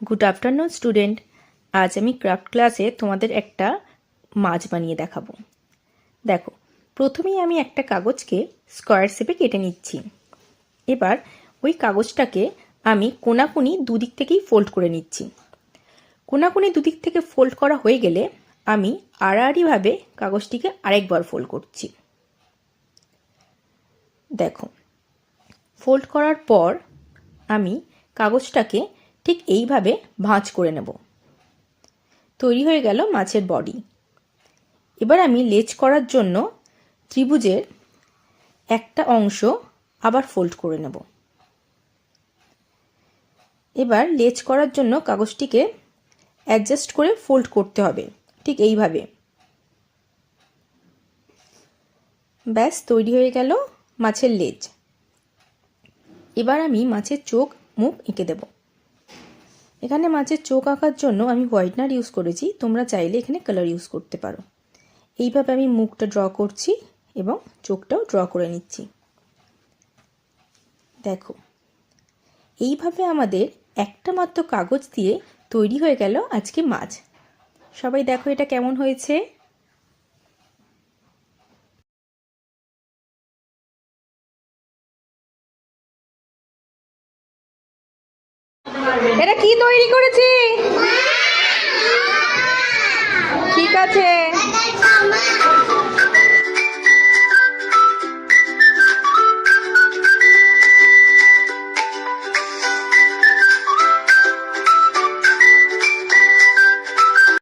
Good afternoon student. আজ আমি craft ক্লাসে তোমাদের একটা মাছ বানিয়ে দেখাবো। দেখো, প্রথমেই আমি একটা কাগজকে স্কোয়ার শেপে কেটে নিচ্ছি। এবার ওই কাগজটাকে আমি কোনাকুনি দুদিক থেকেই ফোল্ড করে নিচ্ছি। কোনাকুনি দুদিক থেকে ফোল্ড করা হয়ে গেলে আমি আড়াআড়িভাবে কাগজটিকে আরেকবার ফোল্ড করছি। দেখো, ফোল্ড করার পর আমি কাগজটাকে ঠিক এইভাবে ভাঁজ করে নেব। তৈরি হয়ে গেল মাছের বডি। এবার আমি লেজ করার জন্য ত্রিভুজের একটা অংশ আবার ফোল্ড করে নেব। এবার লেজ করার জন্য কাগজটিকে অ্যাডজাস্ট করে ফোল্ড করতে হবে ঠিক এইভাবে। ব্যাস, তৈরি হয়ে গেল মাছের লেজ। এবার আমি মাছের চোখ মুখ এঁকে দেব। এখানে মাছের চোখ আঁকার জন্য আমি হোয়াইটনার ইউজ করেছি, তোমরা চাইলে এখানে কালার ইউজ করতে পারো। এইভাবে আমি মুখটা ড্র করছি এবং চোখটাও ড্র করে নিচ্ছি। দেখো, এইভাবে আমাদের একটা মাত্র কাগজ দিয়ে তৈরি হয়ে গেল আজকে মাছ। সবাই দেখো এটা কেমন হয়েছে। এটা কি তৈরি করেছি? ঠিক আছে।